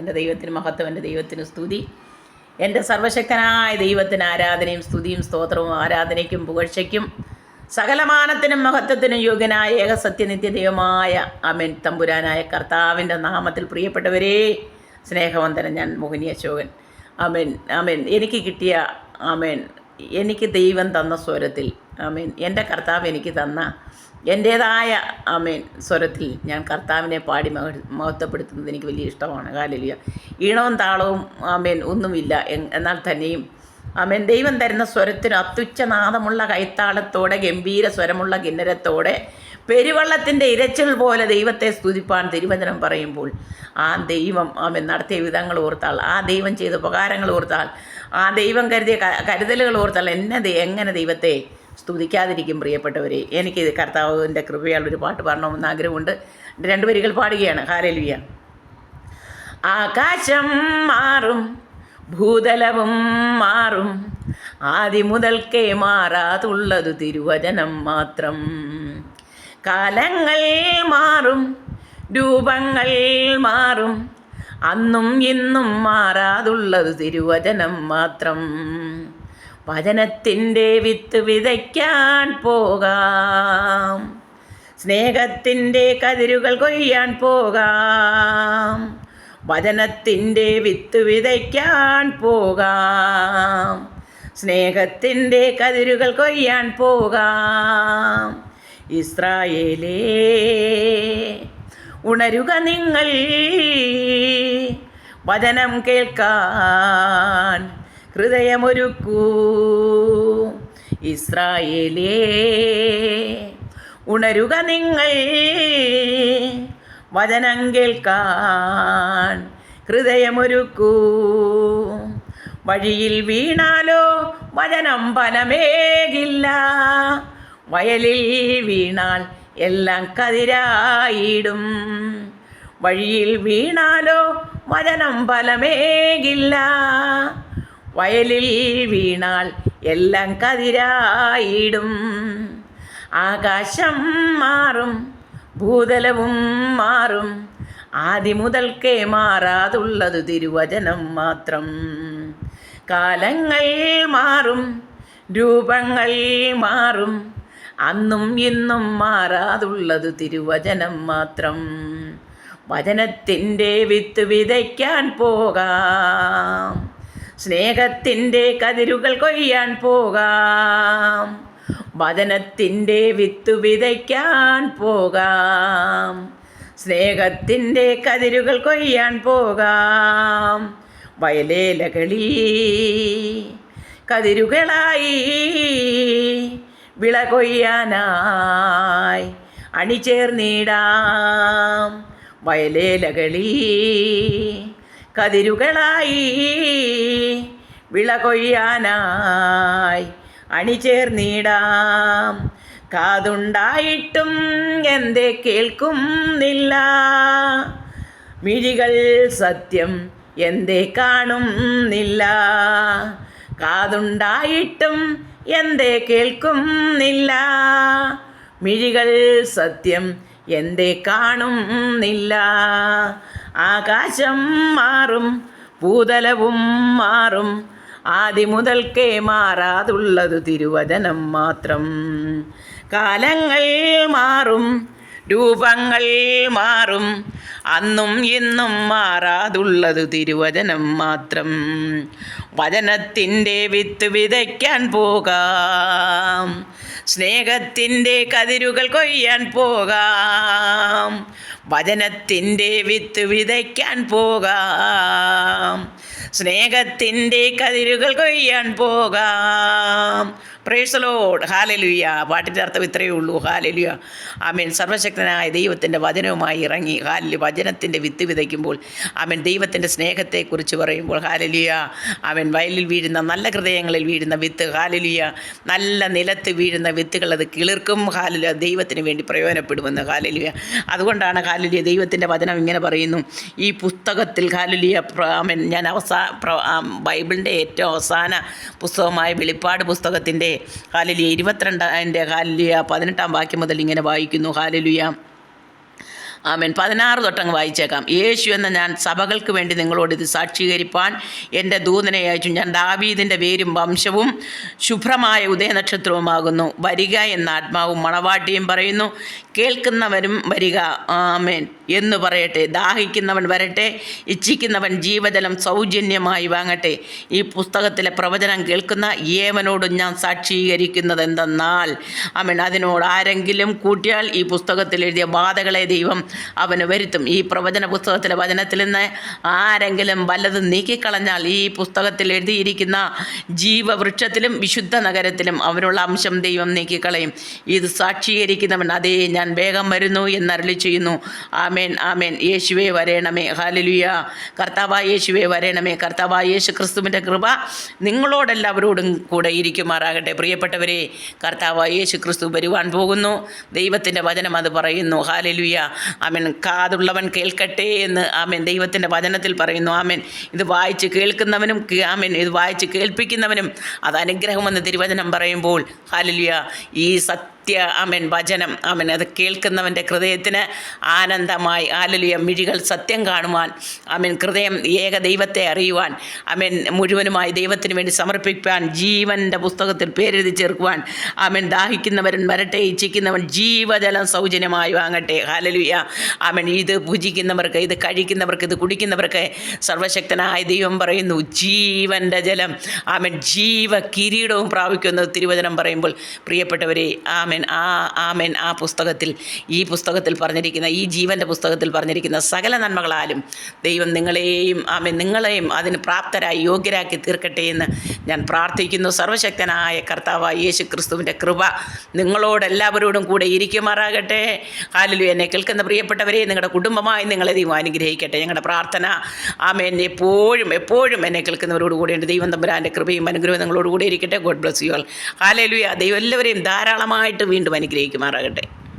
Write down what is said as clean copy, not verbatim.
എൻ്റെ ദൈവത്തിന് മഹത്വം, എൻ്റെ ദൈവത്തിന് സ്തുതി. എൻ്റെ സർവശക്തനായ ദൈവത്തിന് ആരാധനയും സ്തുതിയും സ്തോത്രവും ആരാധനയ്ക്കും പുകഴ്ചയ്ക്കും സകലമാനത്തിനും മഹത്വത്തിനും യോഗ്യനായ ഏകസത്യനിത്യദൈവമായ ആമേൻ തമ്പുരാനായ കർത്താവിൻ്റെ നാമത്തിൽ പ്രിയപ്പെട്ടവരേ, സ്നേഹവന്ദനം. ഞാൻ മോഹിനി അശോകൻ. ആമേൻ ആമേൻ. എനിക്ക് കിട്ടിയ എനിക്ക് ദൈവം തന്ന സ്വരത്തിൽ എൻ്റെ കർത്താവ് എനിക്ക് തന്ന എൻ്റേതായ സ്വരത്തിൽ ഞാൻ കർത്താവിനെ പാടി മഹത്വപ്പെടുത്തുന്നത് എനിക്ക് വലിയ ഇഷ്ടമാണ്. ഹല്ലേലൂയ. ഈണവും താളവും ഒന്നുമില്ല, എന്നാൽ തന്നെയും ദൈവം തരുന്ന സ്വരത്തിന് അത്യുച്ചനാദമുള്ള കൈത്താളത്തോടെ ഗംഭീര സ്വരമുള്ള കിന്നരത്തോടെ പെരുവെള്ളത്തിൻ്റെ ഇരച്ചിൽ പോലെ ദൈവത്തെ സ്തുതിപ്പാൻ തിരുവചനം പറയുമ്പോൾ ആ ദൈവം നടത്തിയ വിധങ്ങൾ ഓർത്താൽ, ആ ദൈവം ചെയ്ത ഉപകാരങ്ങൾ ഓർത്താൽ, ആ ദൈവം കരുതിയ കരുതലുകൾ ഓർത്താൽ എങ്ങനെ ദൈവത്തെ സ്തുതിക്കാതിരിക്കും പ്രിയപ്പെട്ടവരെ. എനിക്ക് കർത്താവിൻ്റെ കൃപയാൽ ഒരു പാട്ട് പാടണമെന്ന് ആഗ്രഹമുണ്ട്. 2 വരികൾ പാടുകയാണ്. ഹല്ലേലൂയ. ആകാശം മാറും, ഭൂതലവും മാറും, ആദി മുതൽക്കേ മാറാതുള്ളതു തിരുവചനം മാത്രം. കാലങ്ങൾ മാറും, രൂപങ്ങൾ മാറും, അന്നും ഇന്നും മാറാതുള്ളതു തിരുവചനം മാത്രം. വചനത്തിൻ്റെ വിത്ത് വിതയ്ക്കാൻ പോകാം, സ്നേഹത്തിൻ്റെ കതിരുകൾ കൊയ്യാൻ പോകാം. വചനത്തിൻ്റെ വിത്ത് വിതയ്ക്കാൻ പോകാം, സ്നേഹത്തിൻ്റെ കതിരുകൾ കൊയ്യാൻ പോകാം. ഇസ്രായേലേ ഉണരുക നിങ്ങൾ, വചനം കേൾക്കാൻ ഹൃദയമൊരുക്കൂ. ഇസ്രായേലേ ഉണരുക നിങ്ങൾ, വചനം കേൾക്കാൻ ഹൃദയമൊരുക്കൂ. വഴിയിൽ വീണാലോ വചനം ഫലമേകില്ല, വയലിൽ വീണാൽ എല്ലാം കതിരായിടും. വഴിയിൽ വീണാലോ വചനം ഫലമേകില്ല, വയലിൽ വീണാൽ എല്ലാം കതിരായിടും. ആകാശം മാറും, ഭൂതലവും മാറും, ആദി മുതൽക്കേ മാറാതുള്ളതു തിരുവചനം മാത്രം. കാലങ്ങൾ മാറും, രൂപങ്ങൾ മാറും, അന്നും ഇന്നും മാറാതുള്ളതു തിരുവചനം മാത്രം. വചനത്തിൻ്റെ വിത്ത് വിതയ്ക്കാൻ പോകാം, സ്നേഹത്തിൻ്റെ കതിരുകൾ കൊയ്യാൻ പോകാം. വചനത്തിൻ്റെ വിത്ത് വിതയ്ക്കാൻ പോകാം, സ്നേഹത്തിൻ്റെ കതിരുകൾ കൊയ്യാൻ പോകാം. വയലേലകളിൽ കതിരുകളായി വിള കൊയ്യാനായി അണിചേർന്നിടാം. വയലേലകളിൽ കതിരുകളായി വിള കൊയ്യാനായി അണിചേർന്നിടാം. കാതുണ്ടായിട്ടും എന്തേ കേൾക്കുന്നില്ല, മിഴികൾ സത്യം എന്തേ കാണുന്നില്ല. കാതുണ്ടായിട്ടും എന്തേ കേൾക്കുന്നില്ല, മിഴികൾ സത്യം എന്തേ കാണുന്നില്ല. ആകാശം മാറും, ഭൂതലവും മാറും, ആദി മുതൽക്കേ മാറാതുള്ളതു തിരുവചനം മാത്രം. കാലങ്ങൾ മാറും, രൂപങ്ങൾ മാറും, അന്നും ഇന്നും മാറാതുള്ളതു തിരുവചനം മാത്രം. വചനത്തിൻ്റെ വിത്ത് വിതയ്ക്കാൻ പോകാം, സ്നേഹത്തിൻ്റെ കതിരുകൾ കൊയ്യാൻ പോകാം. വചനത്തിൻ്റെ വിത്ത് വിതയ്ക്കാൻ പോകാം, സ്നേഹത്തിൻ്റെ കതിരുകൾ കൊയ്യാൻ പോകാം. Praise the Lord. ഹല്ലേലൂയ. പാട്ടിൻ്റെ അർത്ഥം ഇത്രയേ ഉള്ളൂ. ഹല്ലേലൂയ. ആമേൻ. സർവശക്തനായ ദൈവത്തിൻ്റെ വചനവുമായി ഇറങ്ങി വചനത്തിൻ്റെ വിത്ത് വിതയ്ക്കുമ്പോൾ ദൈവത്തിൻ്റെ സ്നേഹത്തെക്കുറിച്ച് പറയുമ്പോൾ ഹല്ലേലൂയ. വയലിൽ വീഴുന്ന നല്ല ഹൃദയങ്ങളിൽ വീഴുന്ന വിത്ത്, ഹല്ലേലൂയ, നല്ല നിലത്ത് വീഴുന്ന വിത്തുകൾ അത് കിളിർക്കും. ഹല്ലേലൂയ. ദൈവത്തിന് വേണ്ടി പ്രയോജനപ്പെടുമെന്ന്. ഹല്ലേലൂയ. അതുകൊണ്ടാണ് ഹല്ലേലൂയ ദൈവത്തിൻ്റെ വചനം ഇങ്ങനെ പറയുന്നു. ഈ പുസ്തകത്തിൽ ഹല്ലേലൂയ ഞാൻ ബൈബിളിൻ്റെ ഏറ്റവും അവസാന പുസ്തകമായ വെളിപ്പാട് പുസ്തകത്തിൻ്റെ ഹല്ലേലൂയ 22 ഹല്ലേലൂയ 18 വാക്യം മുതൽ ഇങ്ങനെ വായിക്കുന്നു. ഹല്ലേലൂയ. ആമേൻ. 16 തൊട്ടങ്ങ് വായിച്ചേക്കാം. യേശു എന്ന ഞാൻ സഭകൾക്ക് വേണ്ടി നിങ്ങളോട് ഇത് സാക്ഷീകരിപ്പാൻ എൻ്റെ ദൂതനെ അയച്ചു. ഞാൻ ദാവീദിൻ്റെ വേരും വംശവും ശുഭ്രമായ ഉദയനക്ഷത്രവുമാകുന്നു. വരിക എന്ന ആത്മാവും മണവാട്ടിയും പറയുന്നു. കേൾക്കുന്നവരും വരിക ആമേൻ എന്ന് പറയട്ടെ. ദാഹിക്കുന്നവൻ വരട്ടെ, ഇച്ഛിക്കുന്നവൻ ജീവജലം സൗജന്യമായി വാങ്ങട്ടെ. ഈ പുസ്തകത്തിലെ പ്രവചനം കേൾക്കുന്ന ഏവനോടും ഞാൻ സാക്ഷീകരിക്കുന്നത് എന്തെന്നാൽ ആമേൻ, അതിനോട് ആരെങ്കിലും കൂട്ടിയാൽ ഈ പുസ്തകത്തിൽ എഴുതിയ ബാധകളെ ദൈവം അവന് വരുത്തും. ഈ പ്രവചന പുസ്തകത്തിലെ വചനത്തിൽ നിന്ന് ആരെങ്കിലും വല്ലതും നീക്കിക്കളഞ്ഞാൽ ഈ പുസ്തകത്തിൽ എഴുതിയിരിക്കുന്ന ജീവവൃക്ഷത്തിലും വിശുദ്ധ നഗരത്തിലും അവനുള്ള അംശം ദൈവം നീക്കിക്കളയും. ഇത് സാക്ഷീകരിക്കുന്നവൻ അതേ ഞാൻ വേഗം വരുന്നു എന്നരുളി ചെയ്യുന്നു. ആമേൻ ആമേൻ. യേശുവേ വരേണമേ. ഹല്ലേലൂയ. കർത്താവായ യേശുവേ വരേണമേ. കർത്താവായ യേശു ക്രിസ്തുവിൻ്റെ കൃപ നിങ്ങളോടെല്ലാവരോടും കൂടെ ഇരിക്കുമാറാകട്ടെ. പ്രിയപ്പെട്ടവരെ, കർത്താവായ യേശു ക്രിസ്തു വരുവാൻ പോകുന്നു. ദൈവത്തിൻ്റെ വചനം അത് പറയുന്നു. ഹല്ലേലൂയ. ആമേൻ. കാതുള്ളവൻ കേൾക്കട്ടെ എന്ന് ആമേൻ ദൈവത്തിൻ്റെ വചനത്തിൽ പറയുന്നു. ആമേൻ. ഇത് വായിച്ച് കേൾക്കുന്നവനും ആമേൻ ഇത് വായിച്ച് കേൾപ്പിക്കുന്നവനും അത് അനുഗ്രഹമെന്ന് തിരുവചനം പറയുമ്പോൾ ഹല്ലേലൂയ, ഈ ആമേൻ വചനം ആമേൻ അത് കേൾക്കുന്നവൻ്റെ ഹൃദയത്തിന് ആനന്ദമായി ഹല്ലേലൂയ. മിഴികൾ സത്യം കാണുവാൻ, ആമേൻ ഹൃദയം ഏക ദൈവത്തെ അറിയുവാൻ, ആമേൻ മുഴുവനുമായി ദൈവത്തിന് വേണ്ടി സമർപ്പിക്കാൻ, ജീവൻ്റെ പുസ്തകത്തിൽ പേരെഴുതി ചേർക്കുവാൻ, ആമേൻ ദാഹിക്കുന്നവൻ വരട്ടെ, ഇച്ഛിക്കുന്നവൻ ജീവജലം സൗജന്യമായി വാങ്ങട്ടെ. ഹല്ലേലൂയ. ആമേൻ. ഇത് ഭുജിക്കുന്നവർക്ക്, ഇത് കഴിക്കുന്നവർക്ക്, ഇത് കുടിക്കുന്നവർക്ക് സർവശക്തനായ ദൈവം പറയുന്നു ജീവൻ്റെ ജലം, ആമേൻ ജീവ കിരീടവും പ്രാപിക്കുന്നത് തിരുവചനം പറയുമ്പോൾ പ്രിയപ്പെട്ടവരെ, ആമേൻ ആമേൻ ആ പുസ്തകത്തിൽ, ഈ പുസ്തകത്തിൽ പറഞ്ഞിരിക്കുന്ന, ഈ ജീവൻ്റെ പുസ്തകത്തിൽ പറഞ്ഞിരിക്കുന്ന സകല നന്മകളാലും ദൈവം നിങ്ങളെയും അതിന് പ്രാപ്തരായി യോഗ്യരാക്കി തീർക്കട്ടെ എന്ന് ഞാൻ പ്രാർത്ഥിക്കുന്നു. സർവശക്തനായ കർത്താവായ യേശു ക്രിസ്തുവിൻ്റെ കൃപ നിങ്ങളോടെല്ലാവരോടും കൂടെ ഇരിക്കുമാറാകട്ടെ. ഹല്ലേലൂയ. എന്നെ കേൾക്കുന്ന പ്രിയപ്പെട്ടവരെ, നിങ്ങളുടെ കുടുംബമായി നിങ്ങളെ ദൈവം അനുഗ്രഹിക്കട്ടെ. ഞങ്ങളുടെ പ്രാർത്ഥന ആമേൻ എപ്പോഴും എന്നെ കേൾക്കുന്നവരോട് കൂടെയുണ്ട്. ദൈവം തമ്പുരാൻ്റെ കൃപയും അനുഗ്രഹവും നിങ്ങളോട് കൂടെ ഇരിക്കട്ടെ. God bless you all. Hallelujah. ദൈവം എല്ലാവരെയും ധാരാളമായിട്ട് വീണ്ടും അനുഗ്രഹിക്കുമാറാകട്ടെ.